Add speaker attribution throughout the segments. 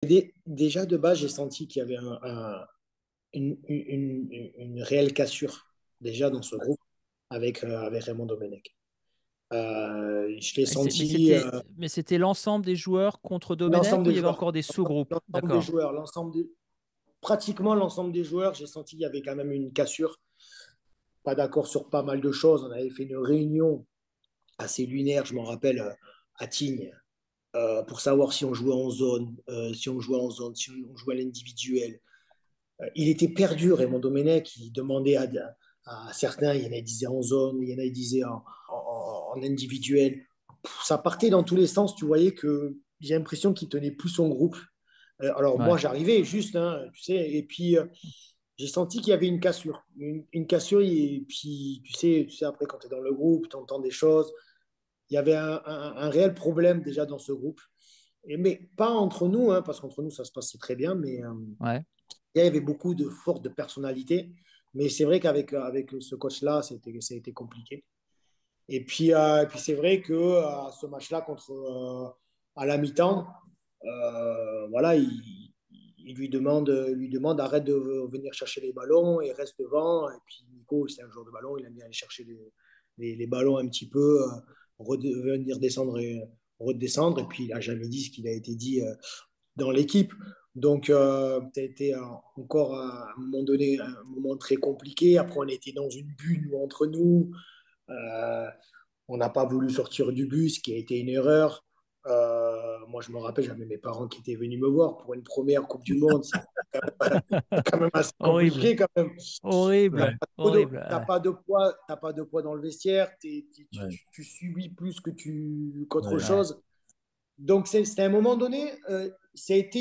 Speaker 1: Déjà de base, j'ai senti qu'il y avait une réelle cassure déjà dans ce groupe avec Raymond Domenech. Je l'ai
Speaker 2: Et c'est- Mais
Speaker 1: senti,
Speaker 2: c'était, mais c'était l'ensemble des joueurs contre Domenech
Speaker 1: l'ensemble
Speaker 2: ou il
Speaker 1: des
Speaker 2: y avait
Speaker 1: joueurs,
Speaker 2: encore des sous-groupes?
Speaker 1: l'ensemble des
Speaker 2: D'accord.
Speaker 1: joueurs, pratiquement l'ensemble des joueurs, j'ai senti qu'il y avait quand même une cassure, pas d'accord sur pas mal de choses. On avait fait une réunion assez lunaire, je m'en rappelle, à Tignes, pour savoir si on jouait en zone, si on jouait à l'individuel. Il était perdu, Raymond Domenech. Il demandait à certains, il y en a qui disaient en zone, il y en a qui disaient en individuel. Ça partait dans tous les sens. Tu voyais que j'ai l'impression qu'il tenait plus son groupe. Alors moi,
Speaker 2: Ouais.
Speaker 1: j'arrivais juste, hein, tu sais, et puis j'ai senti qu'il y avait une cassure. Une cassure, et puis tu sais, après, quand tu es dans le groupe, tu entends des choses. Il y avait un réel problème déjà dans ce groupe. Mais pas entre nous, hein, parce qu'entre nous, ça se passait très bien, mais
Speaker 2: Ouais.
Speaker 1: il y avait beaucoup de force de personnalité. Mais c'est vrai qu'avec ce coach-là, ça a été compliqué. Et puis c'est vrai que ce match-là à la mi-temps, voilà, il lui demande arrête de venir chercher les ballons et reste devant. Et puis Nico, c'est un joueur de ballon, il aime bien aller chercher les ballons un petit peu, venir descendre et redescendre. Et puis il n'a jamais dit ce qu'il a été dit dans l'équipe. Donc, ça a été encore à un moment donné un moment très compliqué. Après, on était dans une bulle nous, entre nous. Euh, on n'a pas voulu sortir du bus, ce qui a été une erreur. Moi, je me rappelle, j'avais mes parents qui étaient venus me voir pour une première Coupe du Monde. C'est quand même assez
Speaker 2: Horrible.
Speaker 1: compliqué quand même.
Speaker 3: Ouais,
Speaker 2: Horrible. Horrible.
Speaker 1: T'as pas de poids, t'as pas de poids dans le vestiaire.
Speaker 3: ouais,
Speaker 1: Tu subis plus qu'autre
Speaker 3: ouais.
Speaker 2: Ouais.
Speaker 1: chose. Donc, c'était à un moment donné,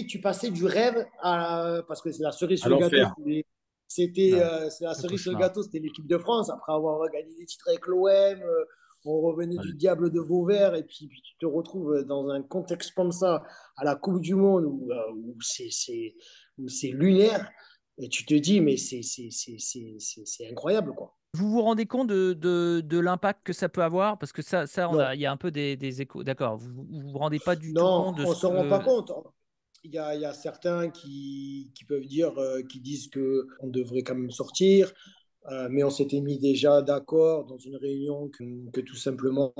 Speaker 1: tu passais du rêve à, parce que c'est la cerise
Speaker 3: À
Speaker 1: sur le gâteau,
Speaker 3: l'enfer.
Speaker 1: c'était,
Speaker 3: Ouais,
Speaker 1: c'est la
Speaker 2: Le
Speaker 1: cerise sur le
Speaker 2: cauchemar.
Speaker 1: gâteau, c'était l'équipe de France. Après avoir gagné des titres avec l'OM, on revenait
Speaker 3: ouais.
Speaker 1: du diable de Vauvert, et puis tu te retrouves dans un contexte comme ça, à la Coupe du Monde, où c'est lunaire, et tu te dis, mais c'est incroyable, quoi.
Speaker 2: Vous vous rendez compte de l'impact que ça peut avoir? Parce que
Speaker 1: Non,
Speaker 2: il y a un peu des échos. D'accord. Vous vous rendez pas du tout
Speaker 1: non,
Speaker 2: compte de
Speaker 1: on
Speaker 2: ce
Speaker 1: ne se rend pas
Speaker 2: que.
Speaker 1: compte. Il y a certains qui peuvent dire, qui disent qu'on devrait quand même sortir, mais on s'était mis déjà d'accord dans une réunion que tout simplement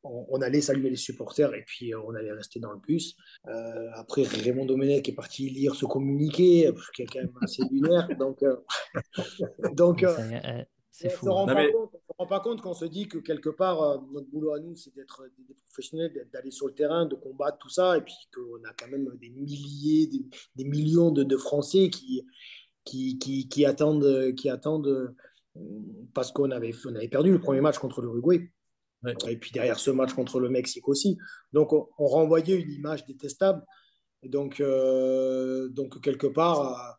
Speaker 1: on allait saluer les supporters et puis on allait rester dans le bus. Après, Raymond Domenech est parti lire ce communiqué, qui est quand même assez lunaire. Donc,
Speaker 2: Mais c'est
Speaker 1: on ne se
Speaker 2: fou,
Speaker 1: rend
Speaker 2: hein.
Speaker 3: Non,
Speaker 1: pas
Speaker 3: mais
Speaker 1: compte, on se rend pas compte qu'on se dit que quelque part, notre boulot à nous, c'est d'être des professionnels, d'aller sur le terrain, de combattre tout ça, et puis qu'on a quand même des milliers, des millions de Français qui attendent parce qu'on avait perdu le premier match contre l'Uruguay,
Speaker 3: ouais.
Speaker 1: et puis derrière ce match contre le Mexique aussi. Donc, on renvoyait une image détestable. Et donc quelque part,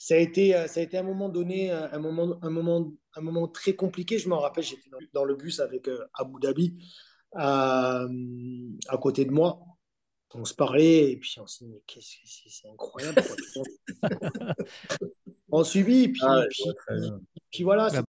Speaker 1: ça a été à un moment donné, un moment très compliqué. Je m'en rappelle, j'étais dans le bus avec Abu Dhabi à côté de moi. On se parlait et puis on s'est dit, mais qu'est-ce que c'est incroyable, quoi. On suivit, et
Speaker 3: Ah,
Speaker 1: puis,
Speaker 3: je vois
Speaker 1: puis,
Speaker 3: très bien.
Speaker 1: puis voilà,
Speaker 2: Bah,